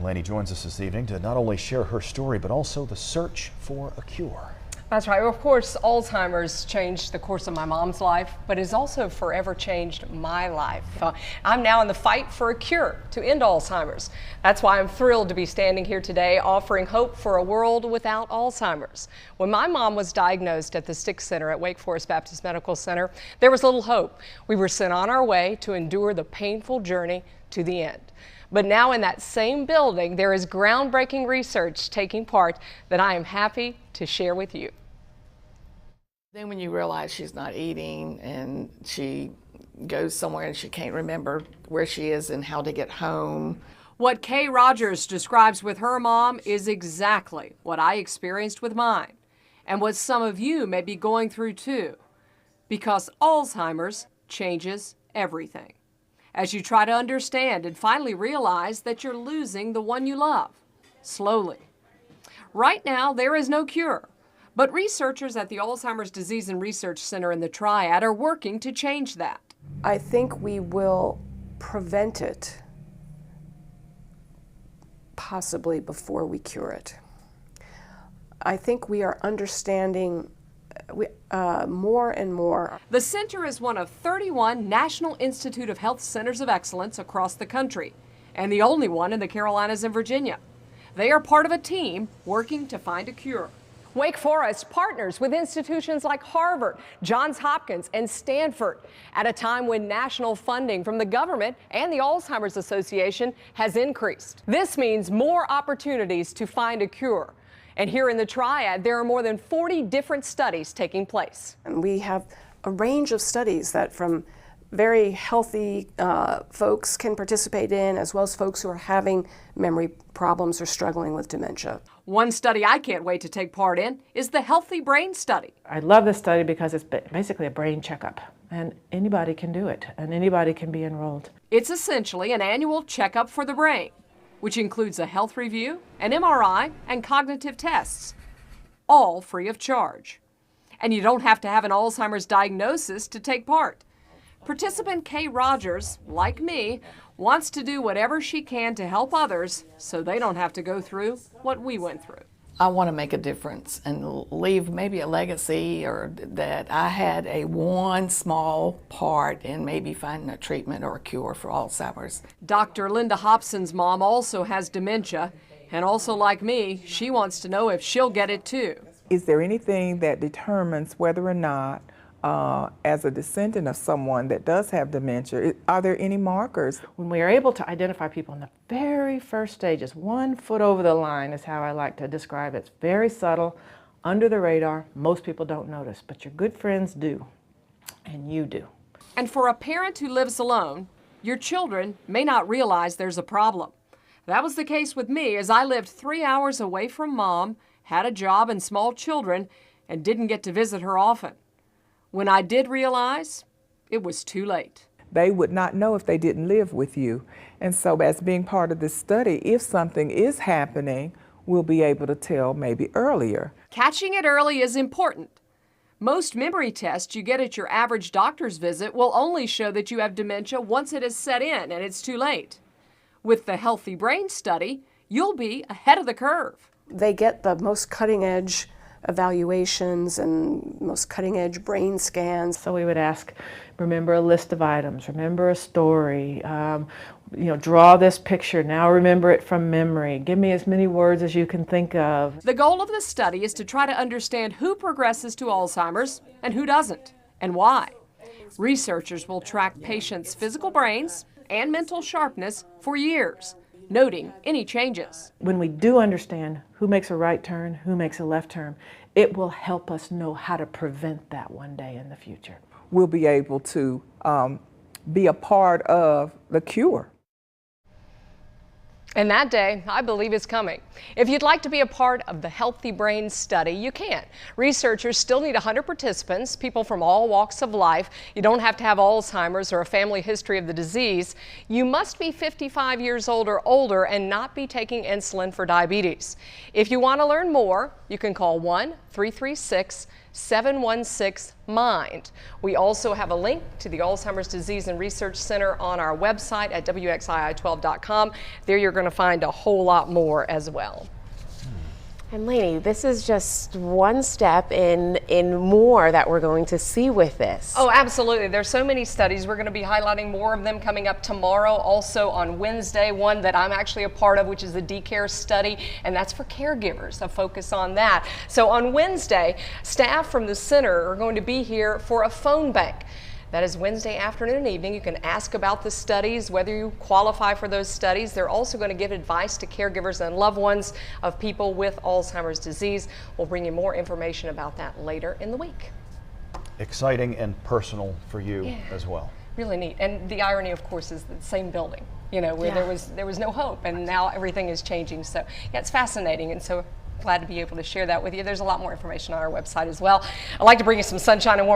Lanie joins us this evening to not only share her story, but also the search for a cure. That's right. Of course, Alzheimer's changed the course of my mom's life, but it's also forever changed my life. I'm now in the fight for a cure to end Alzheimer's. That's why I'm thrilled to be standing here today offering hope for a world without Alzheimer's. When my mom was diagnosed at the Stick Center at Wake Forest Baptist Medical Center, there was little hope. We were sent on our way to endure the painful journey to the end. But now in that same building, there is groundbreaking research taking part that I am happy to share with you. Then when you realize she's not eating and she goes somewhere and she can't remember where she is and how to get home. What Kay Rogers describes with her mom is exactly what I experienced with mine, and what some of you may be going through too, because Alzheimer's changes everything. As you try to understand and finally realize that you're losing the one you love, slowly. Right now, there is no cure, but researchers at the Alzheimer's Disease and Research Center in the Triad are working to change that. I think we will prevent it, possibly before we cure it. I think we are understanding more and more. The center is one of 31 National Institute of Health Centers of Excellence across the country, and the only one in the Carolinas and Virginia. They are part of a team working to find a cure. Wake Forest partners with institutions like Harvard, Johns Hopkins, and Stanford at a time when national funding from the government and the Alzheimer's Association has increased. This means more opportunities to find a cure. And here in the Triad, there are more than 40 different studies taking place. And we have a range of studies that from very healthy folks can participate in, as well as folks who are having memory problems or struggling with dementia. One study I can't wait to take part in is the Healthy Brain Study. I love this study because it's basically a brain checkup, and anybody can do it, and anybody can be enrolled. It's essentially an annual checkup for the brain, which includes a health review, an MRI, and cognitive tests, all free of charge. And you don't have to have an Alzheimer's diagnosis to take part. Participant Kay Rogers, like me, wants to do whatever she can to help others so they don't have to go through what we went through. I want to make a difference and leave maybe a legacy, or that I had one small part in maybe finding a treatment or a cure for Alzheimer's. Dr. Linda Hobson's mom also has dementia, and also like me, she wants to know if she'll get it too. Is there anything that determines whether or not, as a descendant of someone that does have dementia, are there any markers? When we are able to identify people in the very first stages, 1 foot over the line is how I like to describe it. It's very subtle, under the radar. Most people don't notice, but your good friends do, and you do. And for a parent who lives alone, your children may not realize there's a problem. That was the case with me, as I lived 3 hours away from mom, had a job and small children, and didn't get to visit her often. When I did realize, it was too late. They would not know if they didn't live with you. And so as being part of this study, if something is happening, we'll be able to tell maybe earlier. Catching it early is important. Most memory tests you get at your average doctor's visit will only show that you have dementia once it has set in and it's too late. With the Healthy Brain Study, you'll be ahead of the curve. They get the most cutting edge evaluations and most cutting-edge brain scans. So we would ask, remember a list of items, remember a story, draw this picture, now remember it from memory, give me as many words as you can think of. The goal of this study is to try to understand who progresses to Alzheimer's and who doesn't, and why. Researchers will track patients' physical brains and mental sharpness for years, noting any changes. When we do understand who makes a right turn, who makes a left turn, it will help us know how to prevent that one day in the future. We'll be able to be a part of the cure. And that day, I believe, is coming. If you'd like to be a part of the Healthy Brain Study, you can. Researchers still need 100 participants, people from all walks of life. You don't have to have Alzheimer's or a family history of the disease. You must be 55 years old or older and not be taking insulin for diabetes. If you want to learn more, you can call 1-336 716-MIND. We also have a link to the Alzheimer's Disease and Research Center on our website at WXII12.com. There you're going to find a whole lot more as well. And Lanie, this is just one step in more that we're going to see with this. Oh, absolutely. There's so many studies. We're going to be highlighting more of them coming up tomorrow. Also on Wednesday, one that I'm actually a part of, which is the DCARE study, and that's for caregivers, a focus on that. So on Wednesday, staff from the center are going to be here for a phone bank. That is Wednesday afternoon and evening. You can ask about the studies, whether you qualify for those studies. They're also going to give advice to caregivers and loved ones of people with Alzheimer's disease. We'll bring you more information about that later in the week. Exciting and personal for you as well. Really neat. And the irony, of course, is the same building, you know, where there was no hope, and now everything is changing. So yeah, it's fascinating, and so glad to be able to share that with you. There's a lot more information on our website as well. I'd like to bring you some sunshine and warmth.